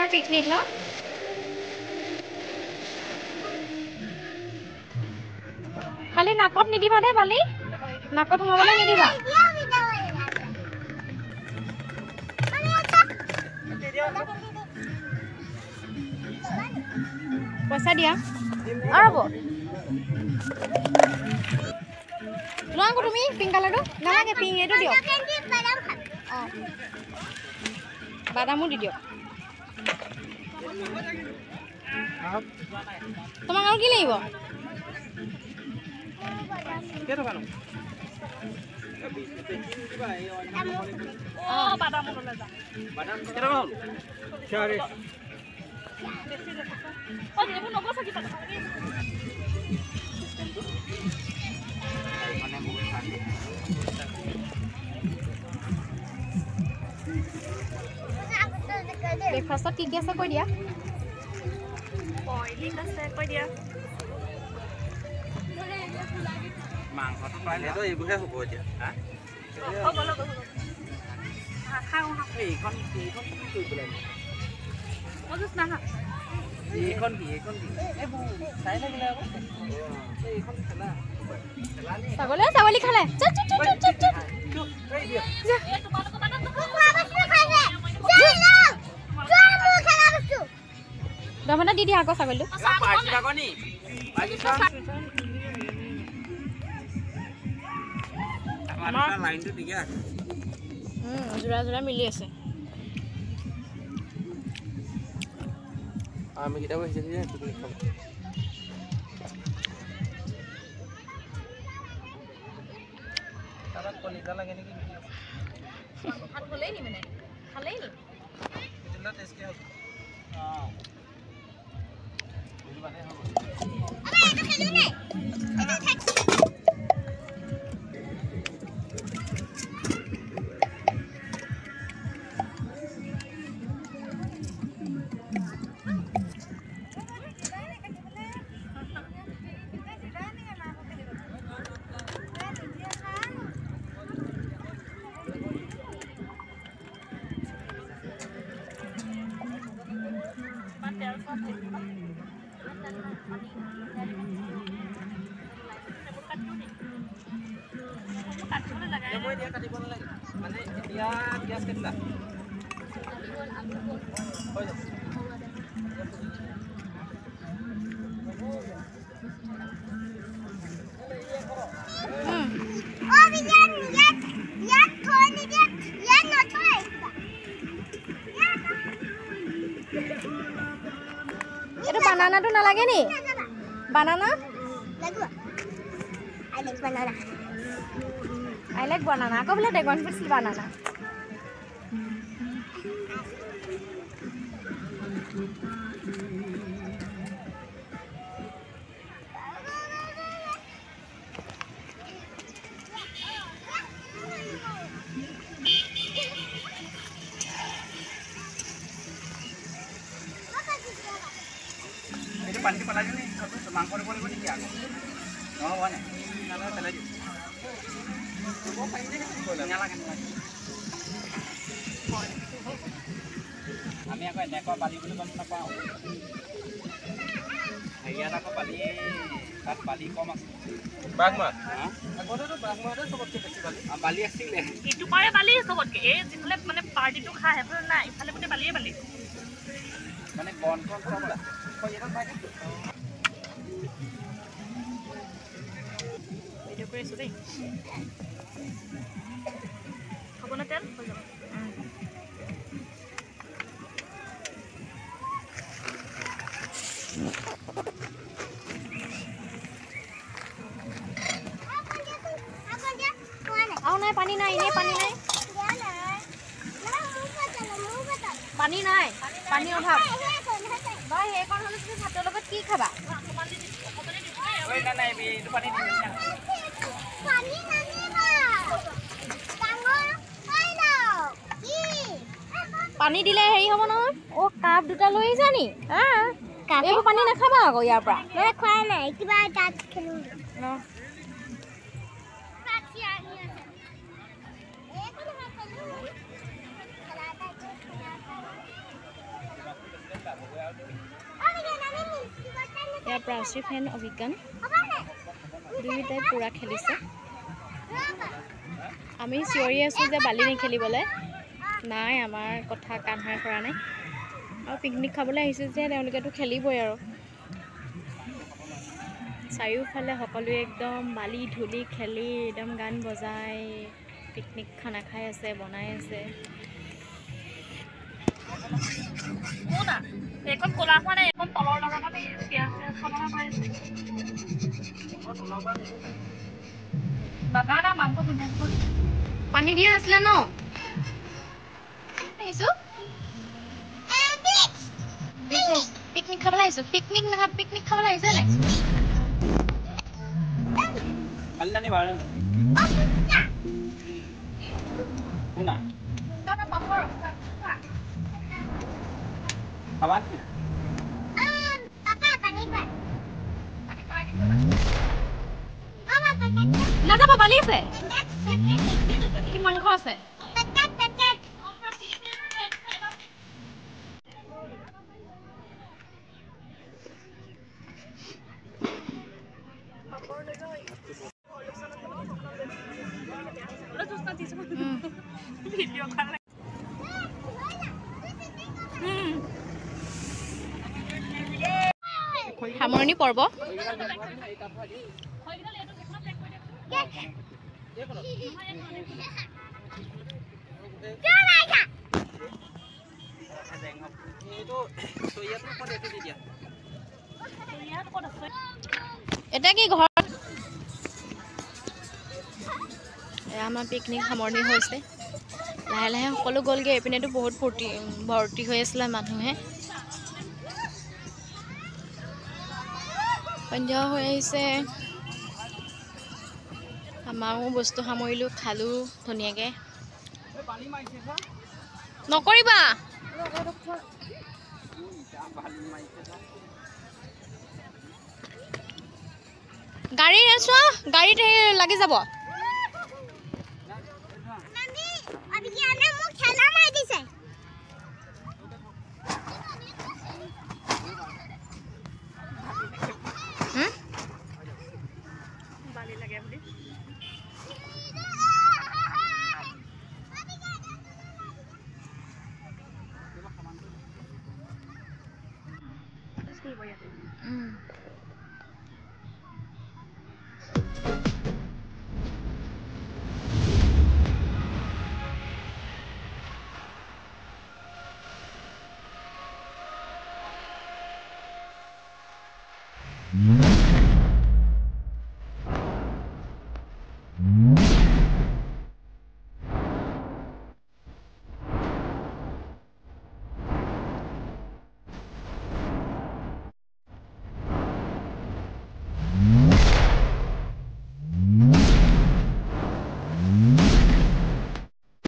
নহয় পিকনিক ন খালি নাকত নিদিবা দেই বালি নাকত সোমাবলৈ নিদিবা পইচা দিয়া আৰু হ'ব লোৱা আকৌ তুমি পিংক কালাৰটো নালাগে পিংক এইটো দিয়ক অঁ বাদামো দি দিয়ক তোমাক আৰু কি লাগিব ব্ৰেকফাষ্টত কি কি আছে কৈ দিয়া বইলিং আছে কৈ দিয়া মাংসটো পাইলেতো এইবোৰহে হ'ব এতিয়া খাওঁ এইখন কি কৰিব লাগিব মই জুচ নাখাওঁ এইখন কি এইবোৰ চাই লাগিলে আকৌ এইখন খেলা ছাগলী খালে দমনা দি দিয়া আকৌ ছাগলীটো জোৰা জোৰা মিলি আছে আমি কিতাপ কলিজা লাগে নেকি ভাত হ'লেই নি মানে খালেই নি মানে এতিয়া পিঁয়াজ কেইটা এইটো বানানাটো নালাগে নি বানানা I like banana. Aku boleh Dragon Fruit banana. Itu panci palanya nih, satu semangkuk boleh dia. Oh, mana? Kalau saya lagi. Nyalakan lagi. Kami aku enggak bali belum apa. Iya aku bali, kan bali kok mas. Bagmat. Aku tuh bagmat itu sebab kecil bali. Bali asing deh. Itu পাৰে bali sebab ke जिसले মানে পাৰ্টিটো খায় হেফল না ইফালে মানে বালিয়ে বালি মানে বন কোন সবলা কই এটা পাই ভিডিও কৰি আছো দেই হ'ব না তেল হৈ যাব Aku naik pani naik ini pani naik. Pani naik. Pani obhab. Boy, ekon holu tu bhator logot ki khaba? Oi na nai bi itu pani di. Pani nani ba. Tangor kai lao. Ki. Pani dile hei hobo na. O cup duta loi jani. Ha. Ebu pani na khaba ako yar pra. Moi khwa nai kiba tat khelu. No. প্ৰাচীফ and Abhigyan দুয়োটাই পূৰা খেলিছে। আমি চিঞৰি আছোঁ যে বালি নেখেলিবলৈ, নাই আমাৰ কথা কাণ সাৰ কৰা নাই। আৰু পিকনিক খাবলৈ আহিছে যে তেওঁলোকেতো খেলিবই আৰু। চাৰিওফালে সকলোৱে একদম বালি ধূলি খেলি একদম গান বজাই পিকনিক খানা খাই আছে, বনাই আছে। শুনা এইখন ক'লা হোৱা নাই, এইখন তলৰ লগাব বাগানা মাংস ধুনীয়া পানী দিয়া আছিলে ন আহিছো পিকনিক খাবলৈ আহিছো। পিকনিক নহয়, পিকনিক খাবলৈ আহিছে নাই? নাযাবা, বালি আছে, কি মাংস আছে? ভিডিঅ' ভাল লাগে। সামৰণি পৰ্ব এটা কি ঘৰ আমাৰ পিকনিক সামৰণি হৈছে। লাহে লাহে সকলো গ'লগৈ। এইপিনেতো বহুত ভৰ্তি হৈ আছিলে মানুহে। সন্ধিয়া হৈ আহিছে, আমাৰো বস্তু সামৰিলোঁ, খালোঁ ধুনীয়াকৈ। নকৰিবা, গাড়ী চোৱা, গাড়ীত লাগি যাব। বালি লাগে বুলি Mm-hmm.